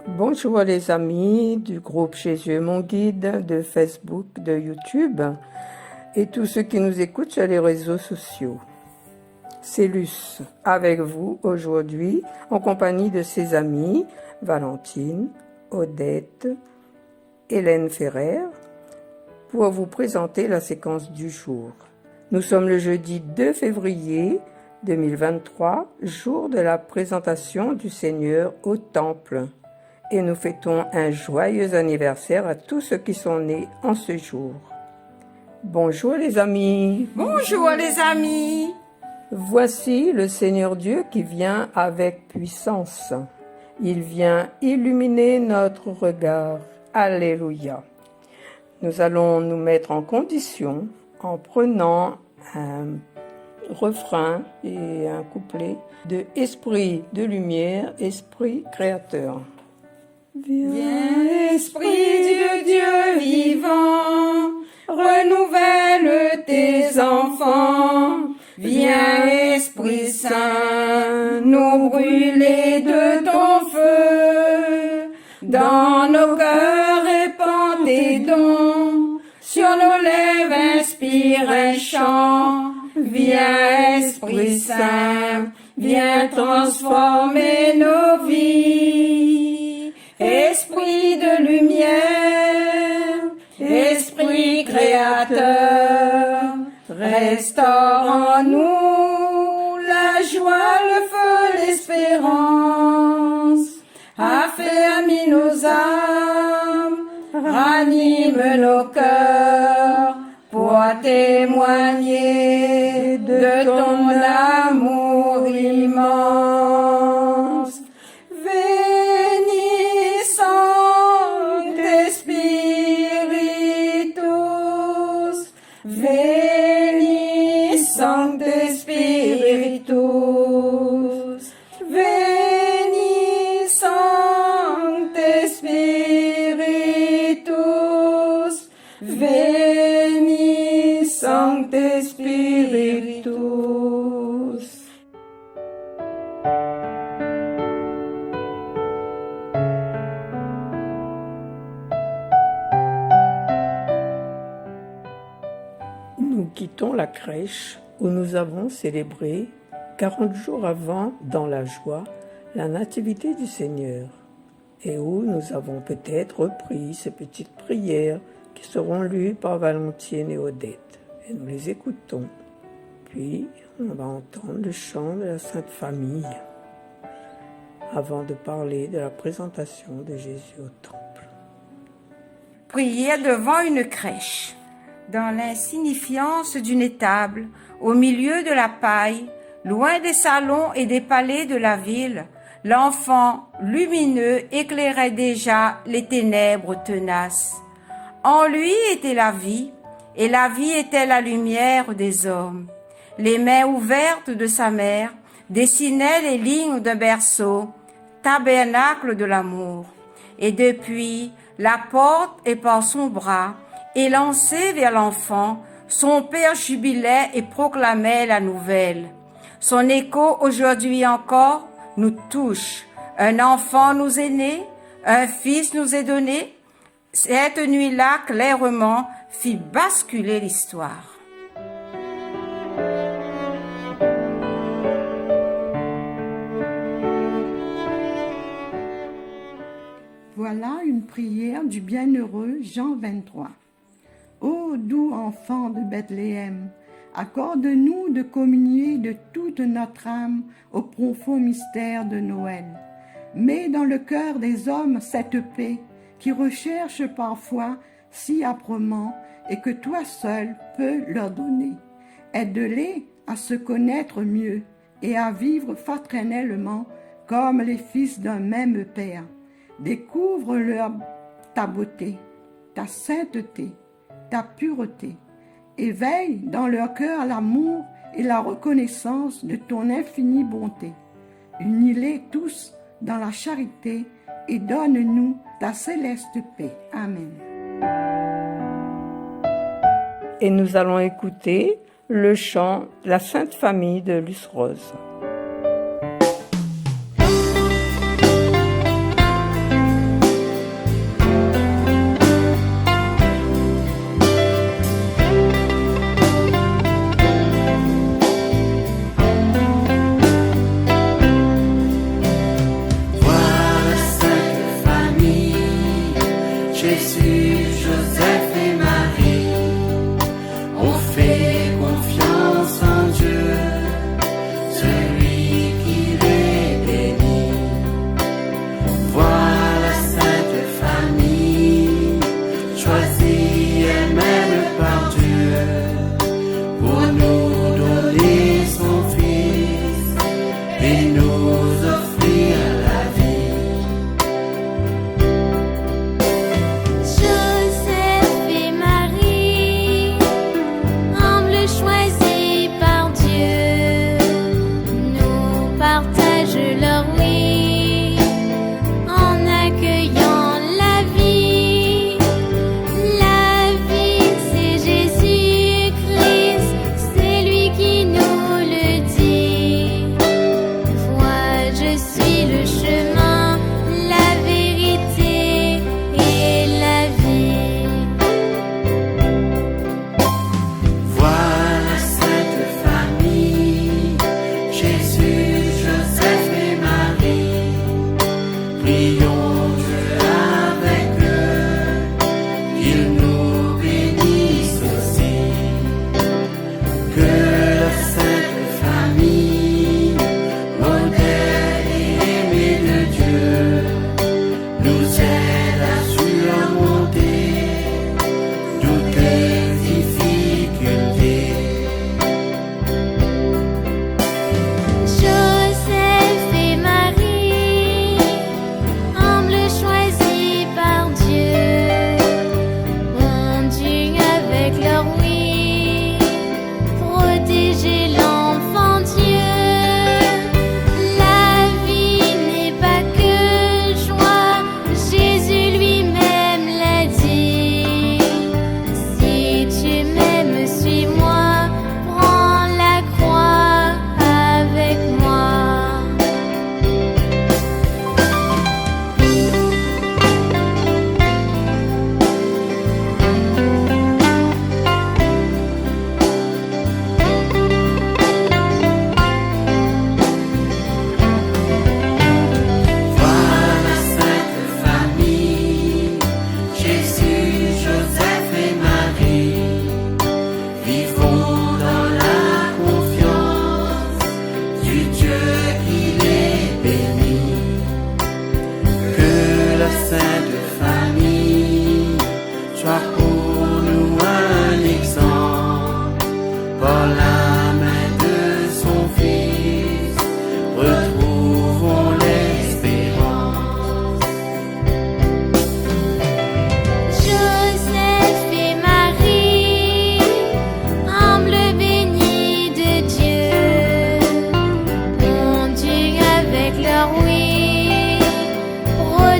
Bonjour les amis du groupe Jésus est mon guide, de Facebook, de YouTube et tous ceux qui nous écoutent sur les réseaux sociaux. C'est Luce avec vous aujourd'hui en compagnie de ses amis Valentine, Odette, Hélène Ferrer pour vous présenter la séquence du jour. Nous sommes le jeudi 2 février 2023, jour de la présentation du Seigneur au Temple. Et nous fêtons un joyeux anniversaire à tous ceux qui sont nés en ce jour. Bonjour les amis. Bonjour les amis. Voici le Seigneur Dieu qui vient avec puissance. Il vient illuminer notre regard. Alléluia. Nous allons nous mettre en condition en prenant un refrain et un couplet de Esprit de lumière, Esprit créateur. Viens, Esprit de Dieu vivant, renouvelle tes enfants. Viens, Esprit Saint, nous brûler de ton feu. Dans nos cœurs, répands tes dons. Sur nos lèvres, inspire un chant. Viens, Esprit Saint, viens transformer nos vies. Esprit de lumière, Esprit créateur, restaure en nous la joie, le feu, l'espérance. Affermis nos âmes, ranime nos cœurs pour témoigner de ton amour immense. Sancte Spiritus, veni Sancte Spiritus, veni Sancte Spiritus. Nous quittons la crèche où nous avons célébré 40 jours avant, dans la joie, la nativité du Seigneur, et où nous avons peut-être repris ces petites prières qui seront lues par Valentine et Odette, et nous les écoutons. Puis, on va entendre le chant de la Sainte Famille, avant de parler de la présentation de Jésus au Temple. Prière devant une crèche. Dans l'insignifiance d'une étable, au milieu de la paille, loin des salons et des palais de la ville, l'enfant lumineux éclairait déjà les ténèbres tenaces. En lui était la vie, et la vie était la lumière des hommes. Les mains ouvertes de sa mère dessinaient les lignes d'un berceau, tabernacle de l'amour. Et depuis, la porte et par son bras, élancé vers l'enfant, son père jubilait et proclamait la nouvelle. Son écho aujourd'hui encore nous touche. Un enfant nous est né, un fils nous est donné. Cette nuit-là, clairement, fit basculer l'histoire. Voilà une prière du bienheureux Jean 23. Ô doux enfant de Bethléem, accorde-nous de communier de toute notre âme au profond mystère de Noël. Mets dans le cœur des hommes cette paix qui recherchent parfois si âprement et que toi seul peux leur donner. Aide-les à se connaître mieux et à vivre fraternellement comme les fils d'un même Père. Découvre-leur ta beauté, ta sainteté, ta pureté. Éveille dans leur cœur l'amour et la reconnaissance de ton infinie bonté. Unis-les tous dans la charité et donne-nous ta céleste paix. Amen. Et nous allons écouter le chant La Sainte Famille de Luce Rose.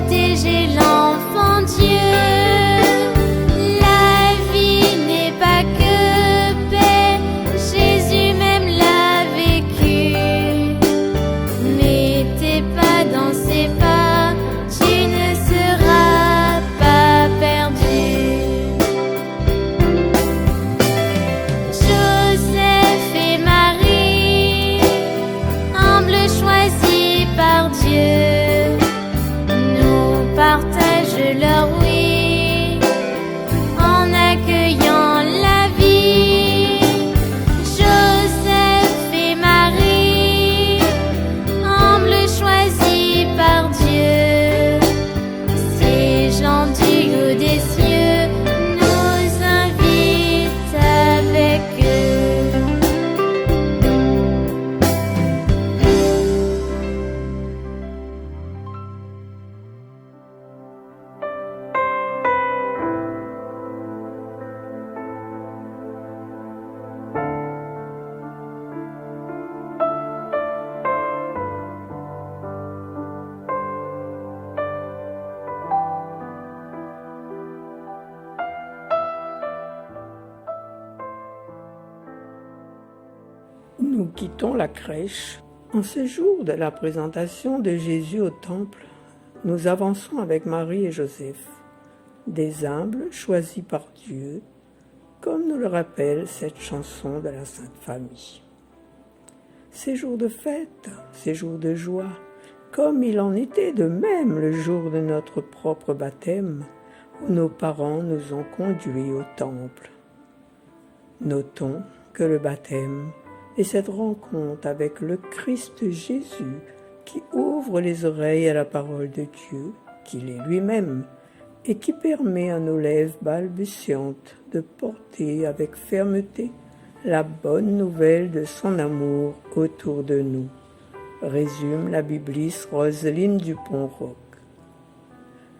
Protéger l'enfant Dieu. Nous quittons la crèche. En ce jour de la présentation de Jésus au temple, nous avançons avec Marie et Joseph, des humbles choisis par Dieu, comme nous le rappelle cette chanson de la Sainte Famille. Ces jours de fête, ces jours de joie, comme il en était de même le jour de notre propre baptême, où nos parents nous ont conduits au temple. Notons que le baptême est cette rencontre avec le Christ Jésus qui ouvre les oreilles à la parole de Dieu, qu'il est lui-même, et qui permet à nos lèvres balbutiantes de porter avec fermeté la bonne nouvelle de son amour autour de nous, résume la bibliste Roselyne Dupont-Roch.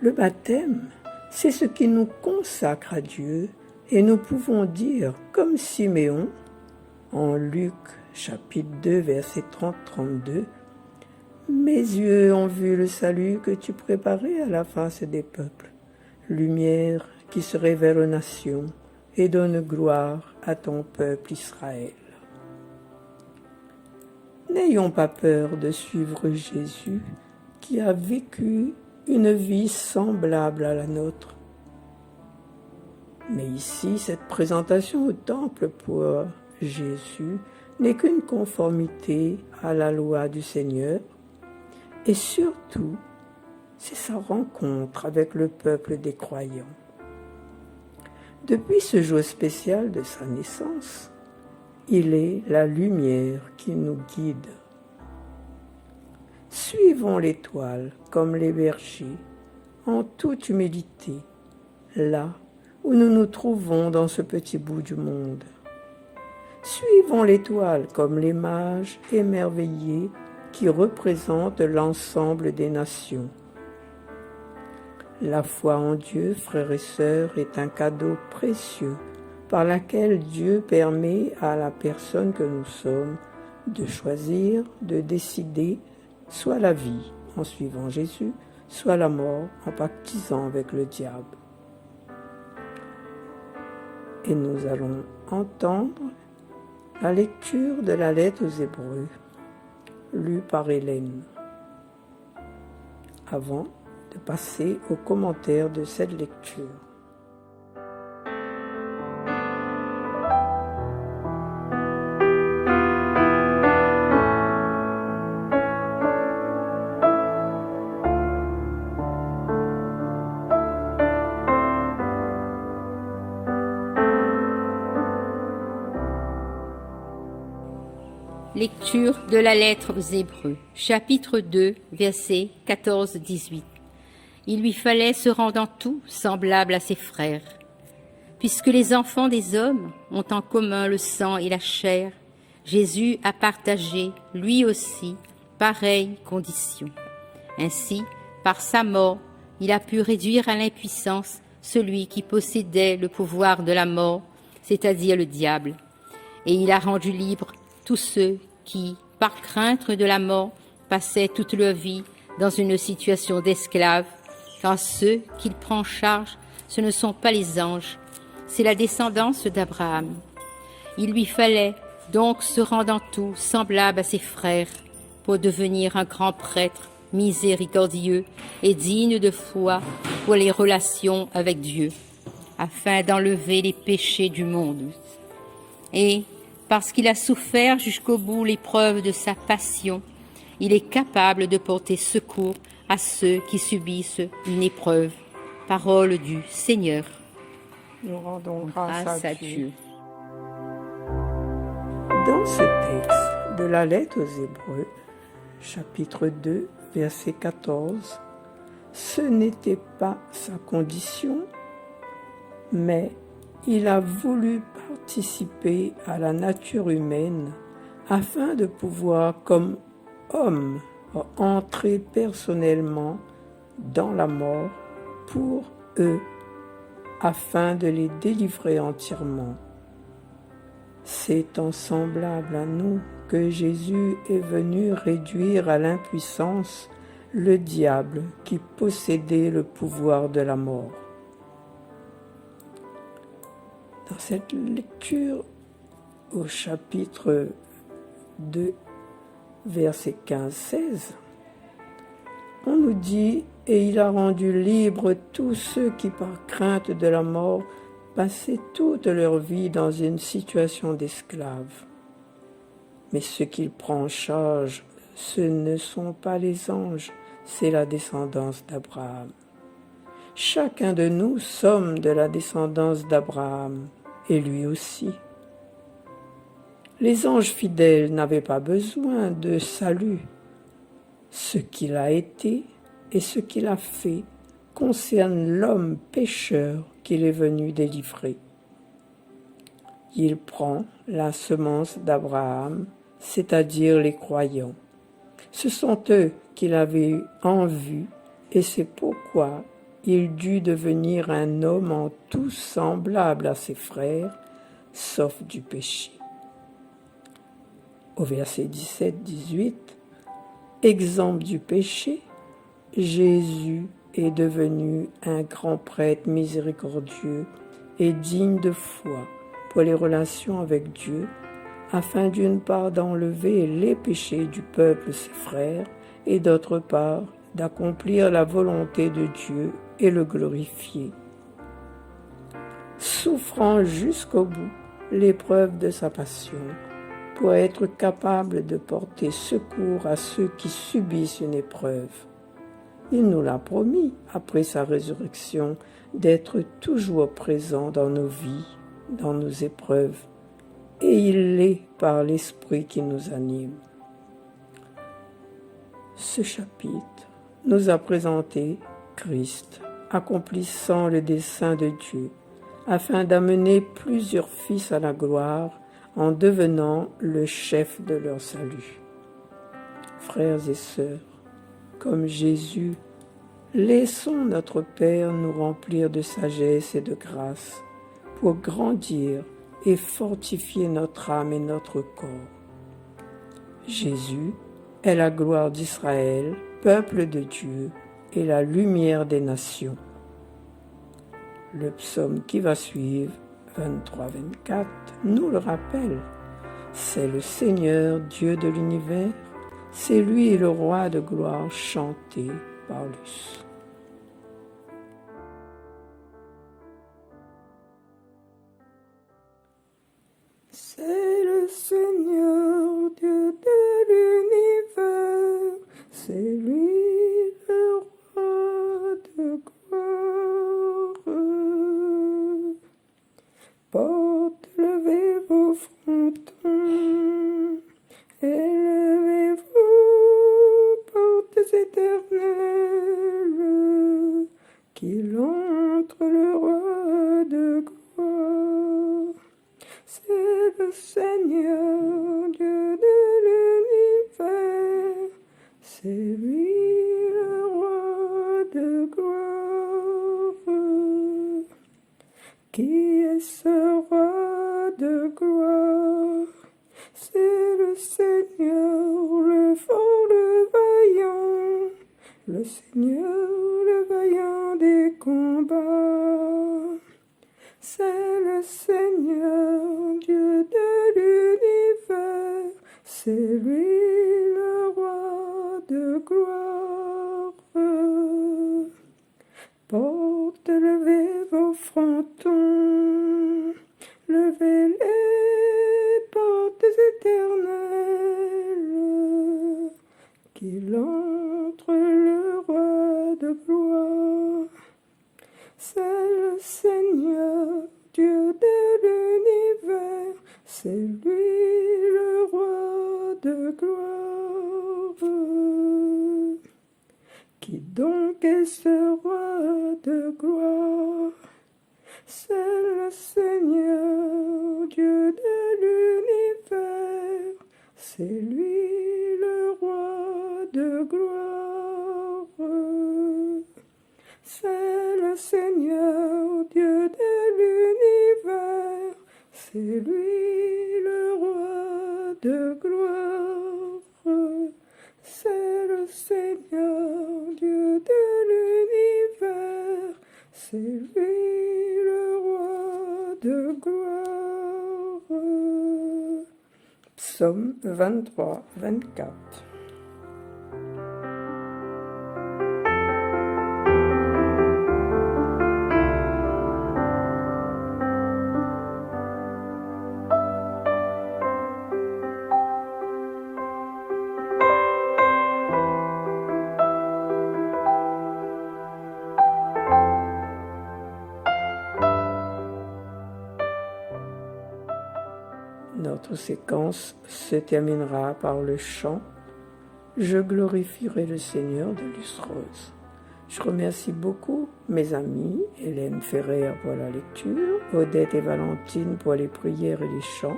Le baptême, c'est ce qui nous consacre à Dieu, et nous pouvons dire, comme Siméon, en Luc chapitre 2, verset 30-32, « Mes yeux ont vu le salut que tu préparais à la face des peuples, lumière qui se révèle aux nations et donne gloire à ton peuple Israël. » N'ayons pas peur de suivre Jésus qui a vécu une vie semblable à la nôtre. Mais ici, cette présentation au temple pour Jésus n'est qu'une conformité à la loi du Seigneur, et surtout, c'est sa rencontre avec le peuple des croyants. Depuis ce jour spécial de sa naissance, il est la lumière qui nous guide. Suivons l'étoile comme les bergers, en toute humilité, là où nous nous trouvons dans ce petit bout du monde. Suivons l'étoile comme les mages émerveillés qui représentent l'ensemble des nations. La foi en Dieu, frères et sœurs, est un cadeau précieux par lequel Dieu permet à la personne que nous sommes de choisir, de décider, soit la vie en suivant Jésus, soit la mort en pactisant avec le diable. Et nous allons entendre la lecture de la lettre aux Hébreux, lue par Hélène, avant de passer aux commentaires de cette lecture. Lecture de la lettre aux Hébreux, chapitre 2, versets 14-18. Il lui fallait se rendre en tout semblable à ses frères. Puisque les enfants des hommes ont en commun le sang et la chair, Jésus a partagé, lui aussi, pareille condition. Ainsi, par sa mort, il a pu réduire à l'impuissance celui qui possédait le pouvoir de la mort, c'est-à-dire le diable. Et il a rendu libres tous ceux qui, par crainte de la mort, passaient toute leur vie dans une situation d'esclave, car ceux qu'il prend en charge, ce ne sont pas les anges, c'est la descendance d'Abraham. Il lui fallait donc se rendre en tout semblable à ses frères, pour devenir un grand prêtre miséricordieux et digne de foi pour les relations avec Dieu, afin d'enlever les péchés du monde. Et parce qu'il a souffert jusqu'au bout l'épreuve de sa passion, il est capable de porter secours à ceux qui subissent une épreuve. Parole du Seigneur. Nous rendons grâce à Dieu. Dans ce texte de la lettre aux Hébreux, chapitre 2, verset 14, ce n'était pas sa condition, mais il a voulu participer à la nature humaine afin de pouvoir, comme homme, entrer personnellement dans la mort pour eux, afin de les délivrer entièrement. C'est en semblable à nous que Jésus est venu réduire à l'impuissance le diable qui possédait le pouvoir de la mort. Dans cette lecture au chapitre 2, versets 15-16, on nous dit « Et il a rendu libres tous ceux qui, par crainte de la mort, passaient toute leur vie dans une situation d'esclave. Mais ce qu'il prend en charge, ce ne sont pas les anges, c'est la descendance d'Abraham. Chacun de nous sommes de la descendance d'Abraham, et lui aussi. Les anges fidèles n'avaient pas besoin de salut. Ce qu'il a été et ce qu'il a fait concerne l'homme pécheur qu'il est venu délivrer. Il prend la semence d'Abraham, c'est-à-dire les croyants. Ce sont eux qu'il avait en vue, et c'est pourquoi il dut devenir un homme en tout semblable à ses frères, sauf du péché. Au verset 17-18, exemple du péché, Jésus est devenu un grand prêtre miséricordieux et digne de foi pour les relations avec Dieu, afin d'une part d'enlever les péchés du peuple, ses frères, et d'autre part d'accomplir la volonté de Dieu et le glorifier. Souffrant jusqu'au bout l'épreuve de sa passion, pour être capable de porter secours à ceux qui subissent une épreuve. Il nous l'a promis, après sa résurrection, d'être toujours présent dans nos vies, dans nos épreuves, et il l'est par l'Esprit qui nous anime. Ce chapitre nous a présenté Christ, accomplissant le dessein de Dieu, afin d'amener plusieurs fils à la gloire, en devenant le chef de leur salut. Frères et sœurs, comme Jésus, laissons notre Père nous remplir de sagesse et de grâce pour grandir et fortifier notre âme et notre corps. Jésus est la gloire d'Israël, peuple de Dieu, et la lumière des nations. Le psaume qui va suivre, 23-24, nous le rappelle. C'est le Seigneur, Dieu de l'univers, c'est lui le roi de gloire chanté par Luce. C'est le Seigneur, Dieu de l'univers, c'est lui le roi de gloire. Porte, levez vos frontons, élevez-vous, portes éternelles, qu'il entre le roi de gloire. C'est le Seigneur, Dieu de l'univers, c'est lui le roi de gloire. Qui est ce roi de gloire? C'est le Seigneur, le fort, le vaillant, le Seigneur, le vaillant des combats. C'est le Seigneur, Dieu de l'univers, c'est lui le roi de gloire. Portes, levez vos frontons, levez les portes éternelles, qu'il entre le roi de gloire. C'est le Seigneur, Dieu de l'univers, c'est lui le roi de gloire. Qui donc est ce roi de gloire? C'est le Seigneur, Dieu de l'univers, c'est lui le roi de gloire. C'est le Seigneur, Dieu de l'univers, c'est lui le roi de gloire. C'est le Seigneur, Dieu de l'univers, c'est lui le roi de gloire. Psaume 23, 24. Notre séquence se terminera par le chant « Je glorifierai le Seigneur » de Luce Rose. Je remercie beaucoup mes amis, Hélène Ferrer pour la lecture, Odette et Valentine pour les prières et les chants,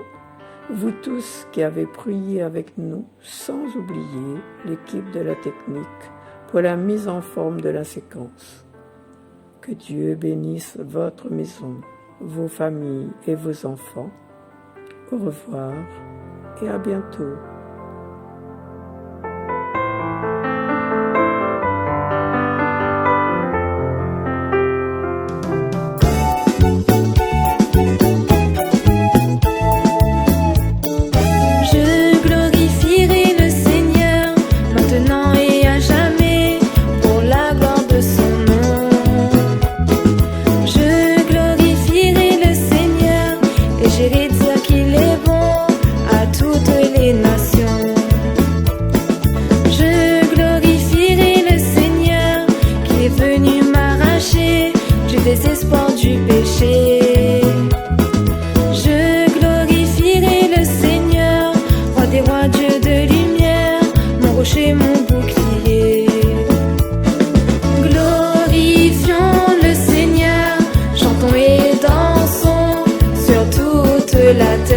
vous tous qui avez prié avec nous, sans oublier l'équipe de la technique pour la mise en forme de la séquence. Que Dieu bénisse votre maison, vos familles et vos enfants. Au revoir et à bientôt. Je glorifierai le Seigneur maintenant et à jamais pour la gloire de son nom. Je glorifierai le Seigneur et j'irai dire qu'il est bon à toutes les nations. Je glorifierai le Seigneur qui est venu m'arracher du désespoir du péché. Je glorifierai le Seigneur, roi des rois, Dieu de lumière, mon rocher, mon bouclier. Glorifions le Seigneur, chantons et dansons sur toute la terre.